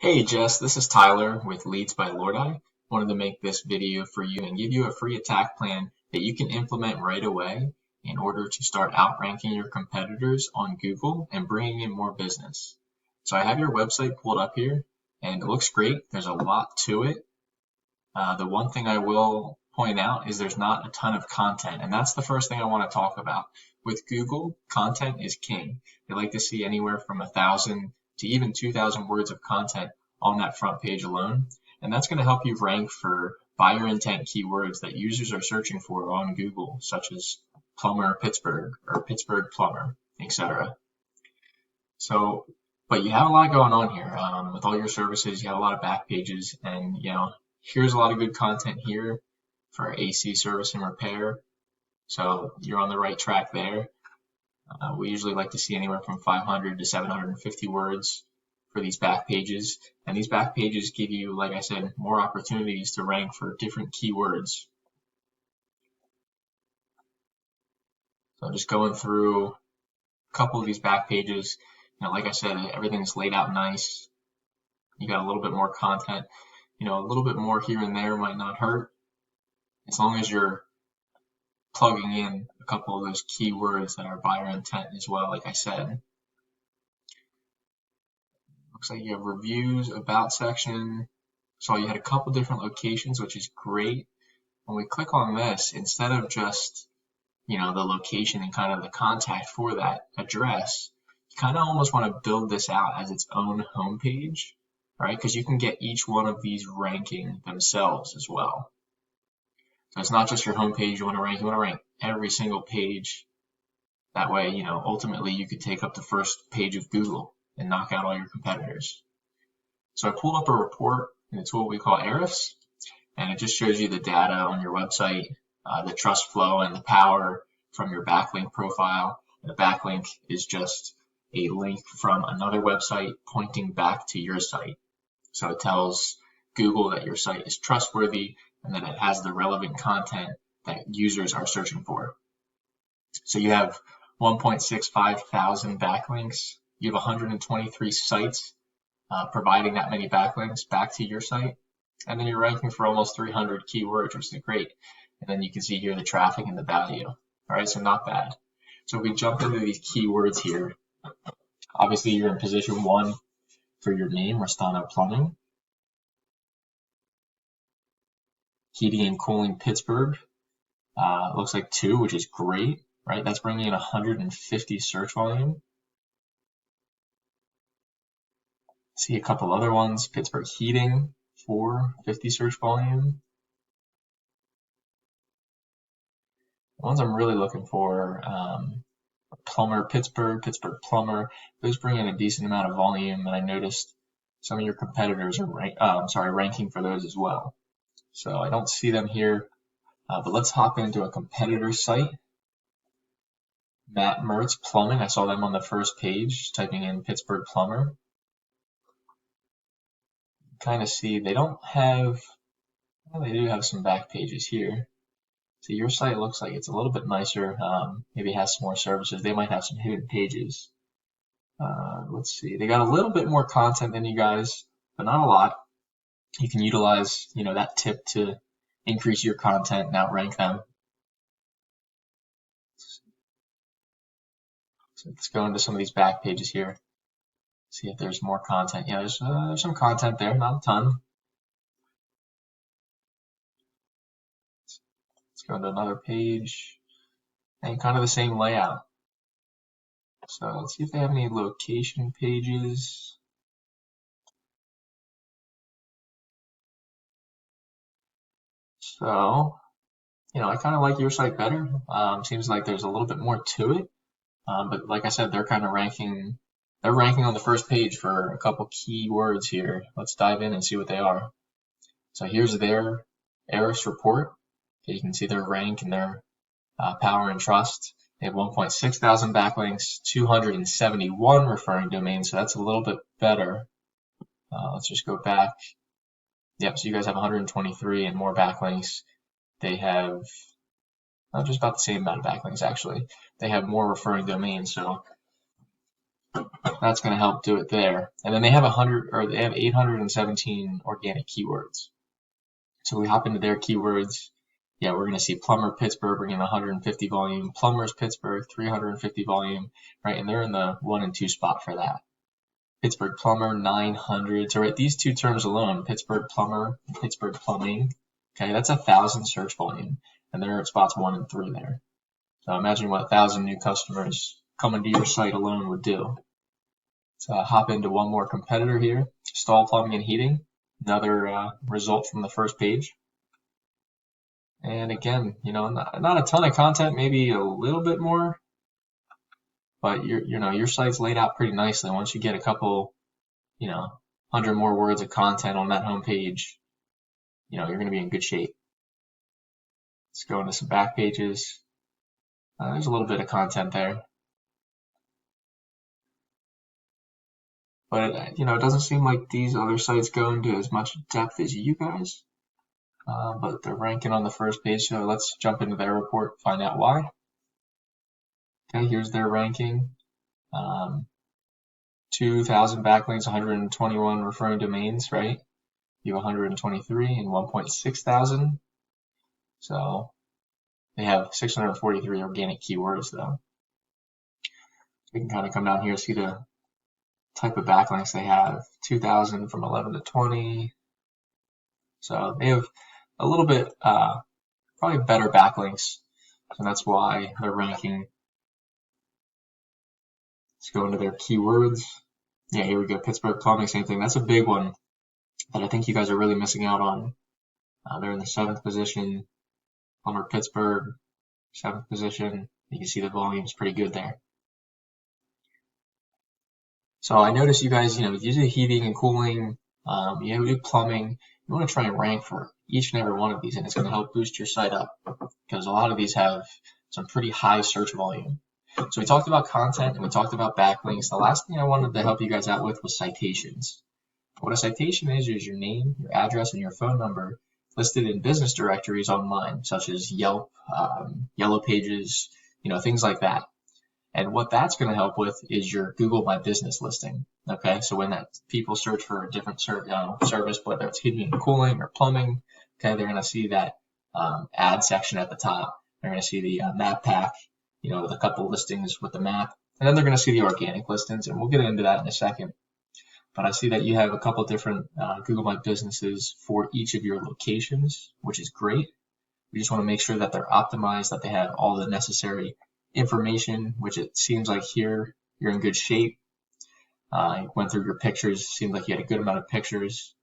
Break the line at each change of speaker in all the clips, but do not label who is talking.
Hey Jess, this is Tyler with Leads by Lordi. Wanted to make this video for you and give you a free attack plan that you can implement right away in order to start outranking your competitors on Google and bringing in more business. So I have your website pulled up here and it looks great. There's a lot to it. The one thing I will point out is there's not a ton of content, and that's the first thing I want to talk about. With Google, content is king. They like to see anywhere from 1,000 to even 2,000 words of content on that front page alone, and that's going to help you rank for buyer intent keywords that users are searching for on Google, such as plumber Pittsburgh or Pittsburgh plumber, etc. So, but you have a lot going on here. With all your services, you have a lot of back pages, and here's a lot of good content here for AC service and repair. So you're on the right track there. We usually like to see anywhere from 500 to 750 words for these back pages. And these back pages give you, like I said, more opportunities to rank for different keywords. So just going through a couple of these back pages, like I said, everything's laid out nice. You got a little bit more content. A little bit more here and there might not hurt, as long as you're plugging in a couple of those keywords that are buyer intent as well, like I said. Looks like you have reviews, about section. So you had a couple different locations, which is great. When we click on this, instead of just, the location and kind of the contact for that address, you kind of almost want to build this out as its own homepage. Right, because you can get each one of these ranking themselves as well. So it's not just your home page you want to rank every single page. That way, ultimately you could take up the first page of Google and knock out all your competitors. So I pulled up a report in the tool we call Ahrefs, and it just shows you the data on your website, the trust flow and the power from your backlink profile. The backlink is just a link from another website pointing back to your site. So it tells Google that your site is trustworthy and that it has the relevant content that users are searching for. So you have 1.65 thousand backlinks. You have 123 sites providing that many backlinks back to your site. And then you're ranking for almost 300 keywords, which is great. And then you can see here the traffic and the value. All right, so not bad. So if we jump into these keywords here, obviously you're in position 1 for your name, Restano Plumbing. Heating and cooling Pittsburgh, looks like 2, which is great, right? That's bringing in 150 search volume. See a couple other ones. Pittsburgh Heating, 450 search volume. The ones I'm really looking for, Plumber Pittsburgh Plumber, those bring in a decent amount of volume, and I noticed some of your competitors are ranking for those as well. So I don't see them here, but let's hop into a competitor site. Matt Mertz Plumbing, I saw them on the first page, typing in Pittsburgh Plumber. Kind of see they don't have, well, they do have some back pages here. So your site looks like it's a little bit nicer, maybe has some more services. They might have some hidden pages. Let's see, they got a little bit more content than you guys, but not a lot. You can utilize, that tip to increase your content and outrank them. So let's go into some of these back pages here. See if there's more content. Yeah, there's some content there, not a ton. Let's go to another page, and kind of the same layout. So let's see if they have any location pages. So, I kind of like your site better. Seems like there's a little bit more to it. But like I said, they're kind of ranking. They're ranking on the first page for a couple key words here. Let's dive in and see what they are. So here's their Ahrefs report. You can see their rank and their power and trust. They have 1.6 thousand backlinks, 271 referring domains, so that's a little bit better. Let's just go back. Yep, so you guys have 123 and more backlinks. They have just about the same amount of backlinks, actually. They have more referring domains, so That's going to help do it there. And then they have 817 organic keywords. So we hop into their keywords. Yeah, we're going to see Plumber Pittsburgh bringing 150 volume, Plumbers Pittsburgh 350 volume, right? And they're in the 1 and 2 spot for that. Pittsburgh Plumber 900. So right, these two terms alone, Pittsburgh Plumber, Pittsburgh Plumbing, okay, that's 1,000 search volume, and they're at spots 1 and 3 there. So imagine what 1,000 new customers coming to your site alone would do. So hop into one more competitor here, Stall Plumbing and Heating, another result from the first page. And again, not a ton of content, maybe a little bit more, but your site's laid out pretty nicely. Once you get a couple, 100 more words of content on that homepage, you're going to be in good shape. Let's go into some back pages. There's a little bit of content there. But, it doesn't seem like these other sites go into as much depth as you guys. But they're ranking on the first page, so let's jump into their report, find out why. Okay, here's their ranking. 2,000 backlinks, 121 referring domains, right? You have 123 and 1.6 thousand. So they have 643 organic keywords, though. We can kind of come down here and see the type of backlinks they have. 2,000 from 11 to 20. So they have a little bit, probably better backlinks, and that's why they're ranking. Let's go into their keywords. Yeah, here we go. Pittsburgh Plumbing, same thing. That's a big one that I think you guys are really missing out on. They're in the 7th position. Plumber Pittsburgh, 7th position. You can see the volume's pretty good there. So I noticed you guys, usually heating and cooling, you do plumbing. You want to try and rank for each and every one of these, and it's going to help boost your site up because a lot of these have some pretty high search volume. So we talked about content and we talked about backlinks. The last thing I wanted to help you guys out with was citations. What a citation is your name, your address, and your phone number listed in business directories online, such as Yelp, Yellow Pages, things like that. And what that's going to help with is your Google My Business listing. Okay, so when people search for a different service, whether it's heating and cooling or plumbing, okay, they're going to see that ad section at the top. They're going to see the map pack, with a couple listings with the map, and then they're going to see the organic listings, and we'll get into that in a second. But I see that you have a couple different Google My Businesses for each of your locations, which is great. We just want to make sure that they're optimized, that they have all the necessary information, which it seems like here you're in good shape. You went through your pictures, seemed like you had a good amount of pictures.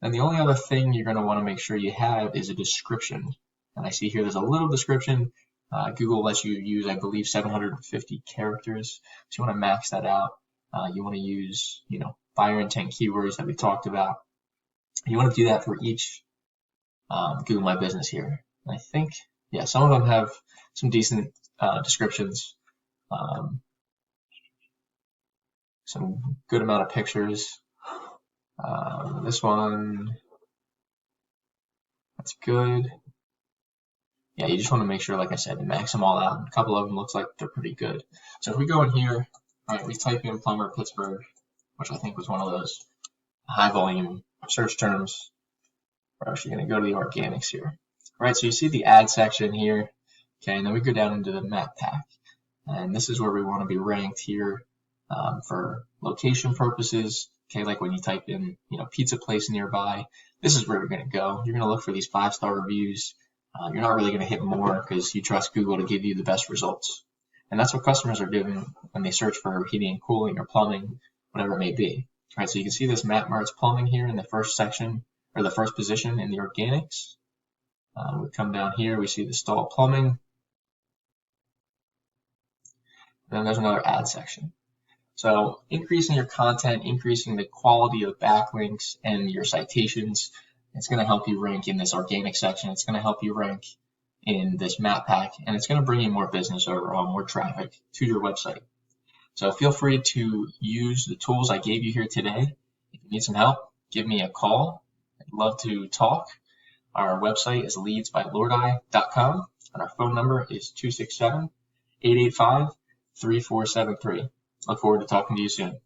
And the only other thing you're going to want to make sure you have is a description. And I see here there's a little description. Google lets you use, I believe, 750 characters. So you want to max that out. You want to use, buyer intent keywords that we talked about. You want to do that for each Google My Business here. And I think, some of them have some decent descriptions, some good amount of pictures. This one, that's good. Yeah, you just want to make sure, like I said, max them all out. A couple of them looks like they're pretty good. So if we go in here, all right, we type in Plumber Pittsburgh, which I think was one of those high volume search terms. We're actually going to go to the organics here. All right, so you see the ad section here. Okay, and then we go down into the map pack. And this is where we want to be ranked here for location purposes. Okay, like when you type in, pizza place nearby, this is where we're going to go. You're going to look for these 5-star reviews. You're not really going to hit more because you trust Google to give you the best results. And that's what customers are doing when they search for heating and cooling or plumbing, whatever it may be. All right, so you can see this Matt Mart's plumbing here in the first section, or the first position in the organics. We come down here, we see the Stall Plumbing. Then there's another ad section. So increasing your content, increasing the quality of backlinks and your citations, it's going to help you rank in this organic section. It's going to help you rank in this map pack, and it's going to bring you more business overall, more traffic to your website. So feel free to use the tools I gave you here today. If you need some help, give me a call. I'd love to talk. Our website is leadsbylordi.com, and our phone number is 267-885-3473. Look forward to talking to you soon.